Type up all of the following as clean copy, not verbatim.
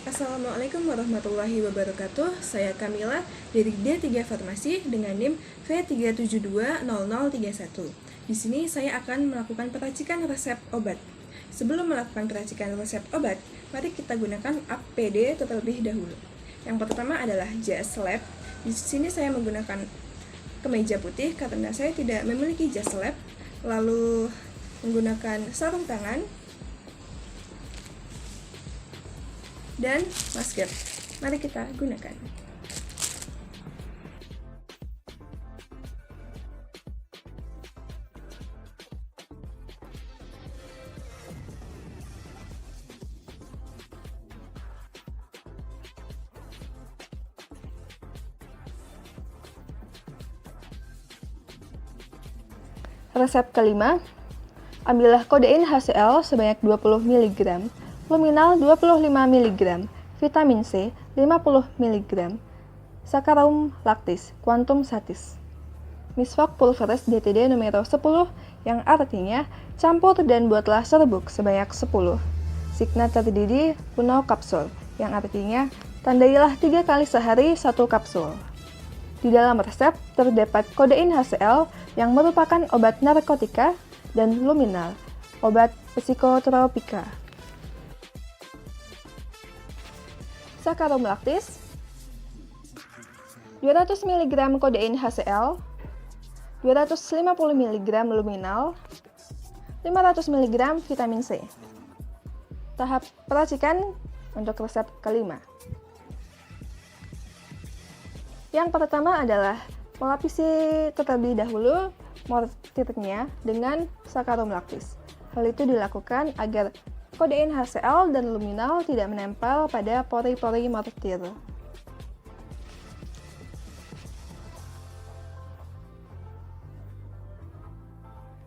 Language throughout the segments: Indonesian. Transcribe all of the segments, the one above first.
Assalamualaikum warahmatullahi wabarakatuh. Saya Kamila dari D3 Farmasi dengan NIM V3720031. Di sini saya akan melakukan peracikan resep obat. Sebelum melakukan peracikan resep obat, mari kita gunakan APD terlebih dahulu. Yang pertama adalah jas lab. Di sini saya menggunakan kemeja putih karena saya tidak memiliki jas lab. Lalu menggunakan sarung tangan dan masker. Mari kita gunakan. Resep kelima, ambillah kodein HCl sebanyak 20 mg, luminal 25 mg, vitamin C 50 mg, sakarum lactis, quantum satis. Miswak pulveris DTD numero 10 yang artinya campur dan buatlah serbuk sebanyak 10. Signa terdiri puno kapsul yang artinya tandailah 3 kali sehari 1 kapsul. Di dalam resep terdapat kodein HCl yang merupakan obat narkotika dan luminal, obat psikotropika. Sakarum lactis 200 mg kodein HCl, 250 mg luminal, 500 mg vitamin C. Tahap peracikan untuk resep kelima. Yang pertama adalah melapisi terlebih dahulu mortirnya dengan sakarum lactis. Hal itu dilakukan agar kodein HCl dan luminal tidak menempel pada pori-pori mortir.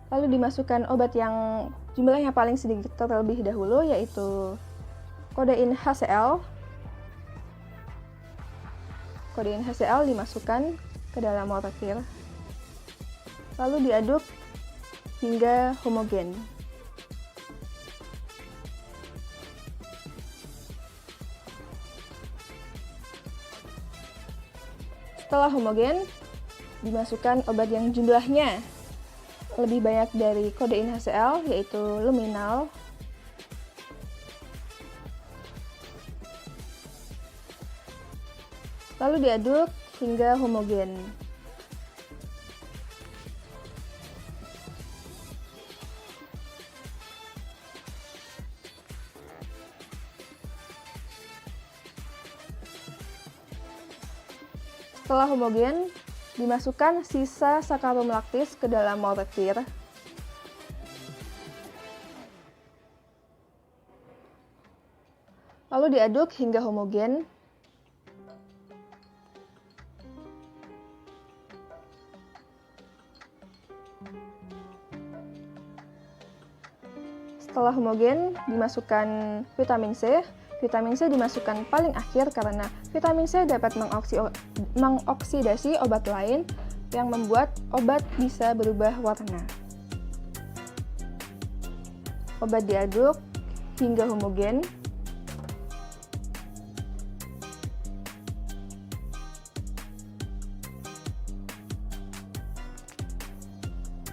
Lalu dimasukkan obat yang jumlahnya paling sedikit terlebih dahulu, yaitu kodein HCl. Kodein HCl dimasukkan ke dalam mortir, lalu diaduk hingga homogen. Setelah homogen, dimasukkan obat yang jumlahnya lebih banyak dari kodein HCl, yaitu luminal. Lalu diaduk hingga homogen. Setelah homogen, dimasukkan sisa sakarum lactis ke dalam mortir. Lalu diaduk hingga homogen. Setelah homogen, dimasukkan vitamin C. Vitamin C dimasukkan paling akhir karena vitamin C dapat mengoksidasi obat lain yang membuat obat bisa berubah warna. Obat diaduk hingga homogen.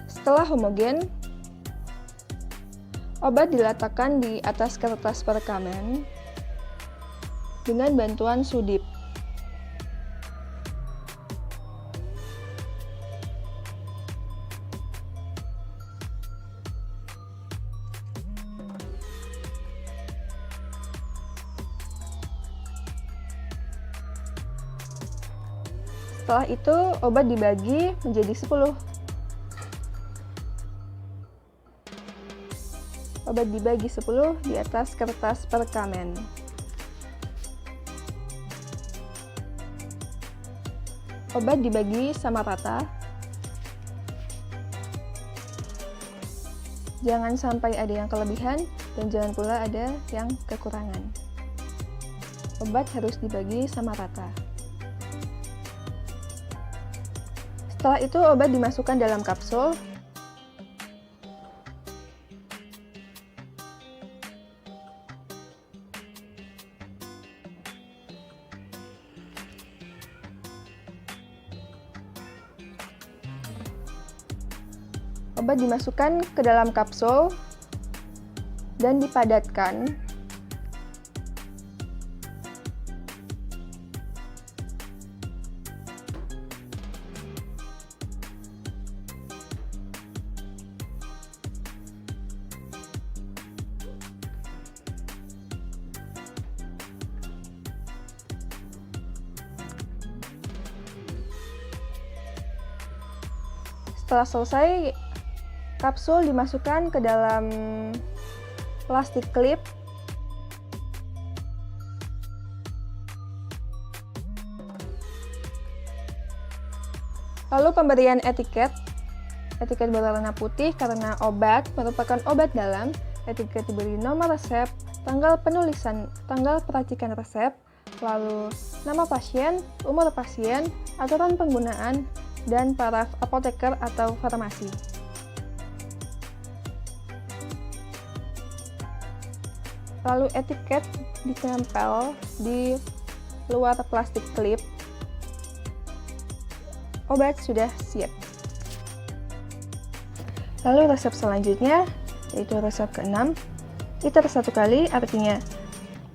Setelah homogen, obat diletakkan di atas kertas perekaman dengan bantuan sudip. Setelah itu, obat dibagi menjadi 10. Obat dibagi 10 di atas kertas perekamen. Obat dibagi sama rata. Jangan sampai ada yang kelebihan dan jangan pula ada yang kekurangan. Obat harus dibagi sama rata. Setelah itu obat dimasukkan dalam kapsul. Obat dimasukkan ke dalam kapsul dan dipadatkan. Setelah selesai, kapsul dimasukkan ke dalam plastik klip. Lalu pemberian etiket. Etiket berwarna putih karena obat merupakan obat dalam. Etiket diberi nomor resep, tanggal penulisan, tanggal peracikan resep, lalu nama pasien, umur pasien, aturan penggunaan, dan paraf apoteker atau farmasi. Lalu etiket ditempel di luar plastik klip. Obat sudah siap. Lalu resep selanjutnya, yaitu resep ke-6. Liter 1 kali, artinya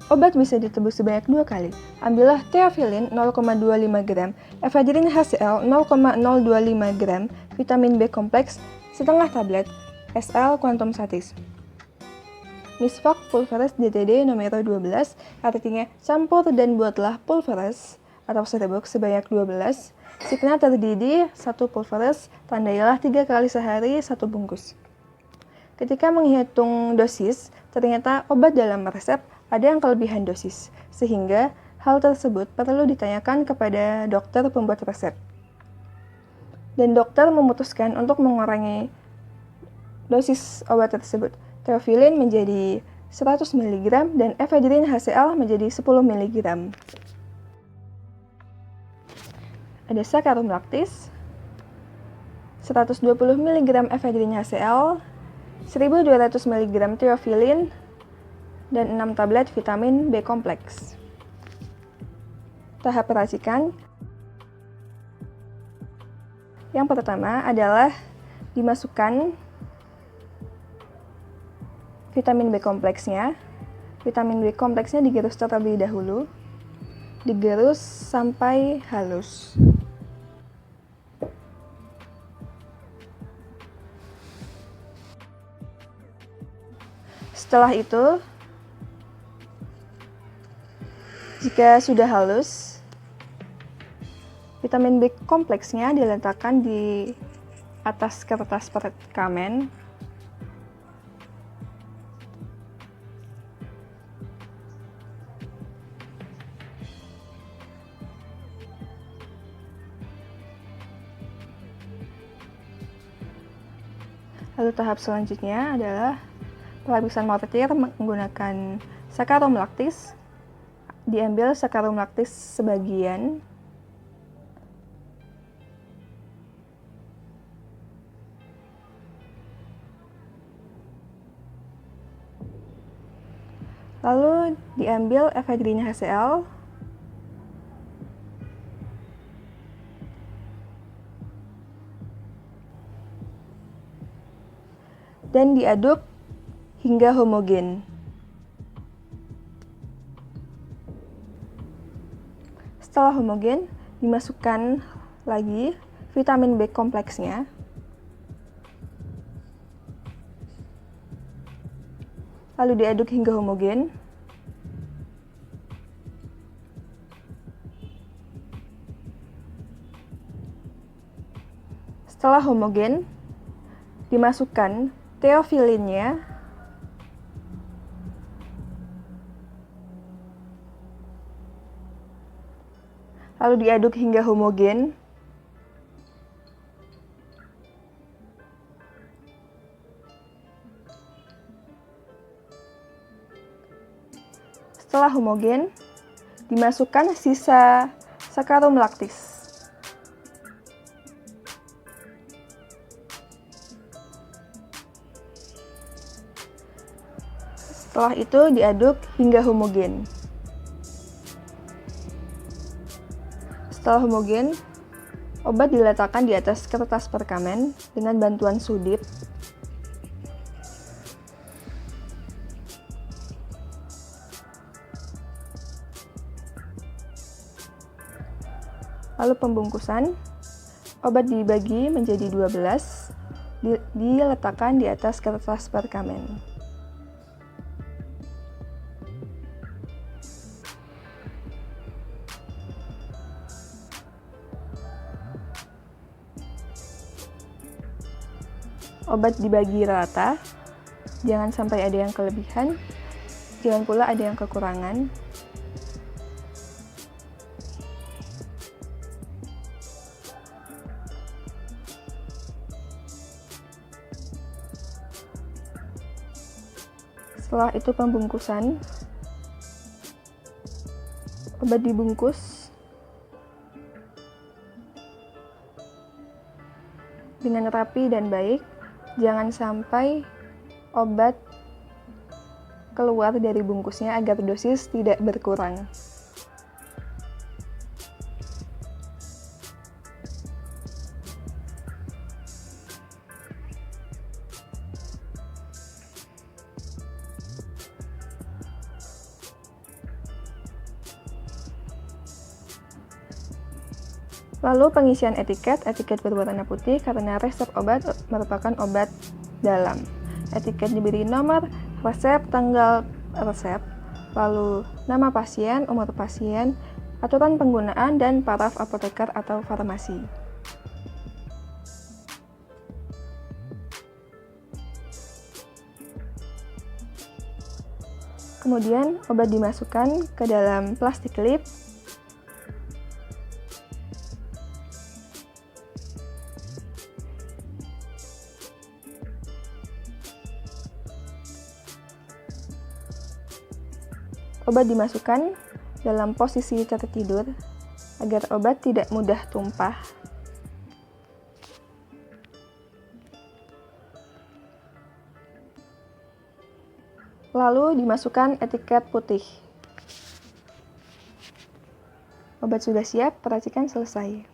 obat bisa ditebus sebanyak 2 kali. Ambillah theophylline 0,25 gram, ephedrine HCl 0,025 gram, vitamin B kompleks setengah tablet, SL Quantum Satis. Misfak pulveris DTD nomor 12, artinya campur dan buatlah pulveris atau serbuk sebanyak 12. Signa terdidih 1 pulveris, tandailah 3 kali sehari 1 bungkus. Ketika menghitung dosis, ternyata obat dalam resep ada yang kelebihan dosis, sehingga hal tersebut perlu ditanyakan kepada dokter pembuat resep. Dan dokter memutuskan untuk mengurangi dosis obat tersebut. Theophylline menjadi 100 mg dan ephedrine HCl menjadi 10 mg. Ada sakarum laktis, 120 mg ephedrine HCl, 1200 mg theophylline, dan 6 tablet vitamin B kompleks. Tahap peracikan. Yang pertama adalah dimasukkan vitamin B kompleksnya. Vitamin B kompleksnya digerus terlebih dahulu. Digerus sampai halus. Setelah itu, jika sudah halus, vitamin B kompleksnya diletakkan di atas kertas perkamen. Lalu tahap selanjutnya adalah pelapisan mortir menggunakan sakarum laktis. Diambil sakarum laktis sebagian. Lalu diambil ephedrine HCl. Dan diaduk hingga homogen. Setelah homogen, dimasukkan lagi vitamin B kompleksnya. Lalu diaduk hingga homogen. Setelah homogen, dimasukkan theophylline-nya. Lalu diaduk hingga homogen. Setelah homogen, dimasukkan sisa sakarum laktis. Setelah itu diaduk hingga homogen. Setelah homogen, Obat diletakkan di atas kertas perkamen dengan bantuan sudip. Lalu pembungkusan, obat dibagi menjadi 12, diletakkan di atas kertas perkamen. Obat dibagi rata, jangan sampai ada yang kelebihan, jangan pula ada yang kekurangan. Setelah itu pembungkusan, obat dibungkus dengan rapi dan baik. Jangan sampai obat keluar dari bungkusnya agar dosis tidak berkurang. Lalu pengisian etiket berwarna putih karena resep obat merupakan obat dalam. Etiket diberi nomor resep, tanggal resep, lalu nama pasien, umur pasien, aturan penggunaan, dan paraf apoteker atau farmasi. Kemudian obat dimasukkan ke dalam plastik klip. Obat dimasukkan dalam posisi tertidur agar obat tidak mudah tumpah. Lalu dimasukkan etiket putih. Obat sudah siap, percikan selesai.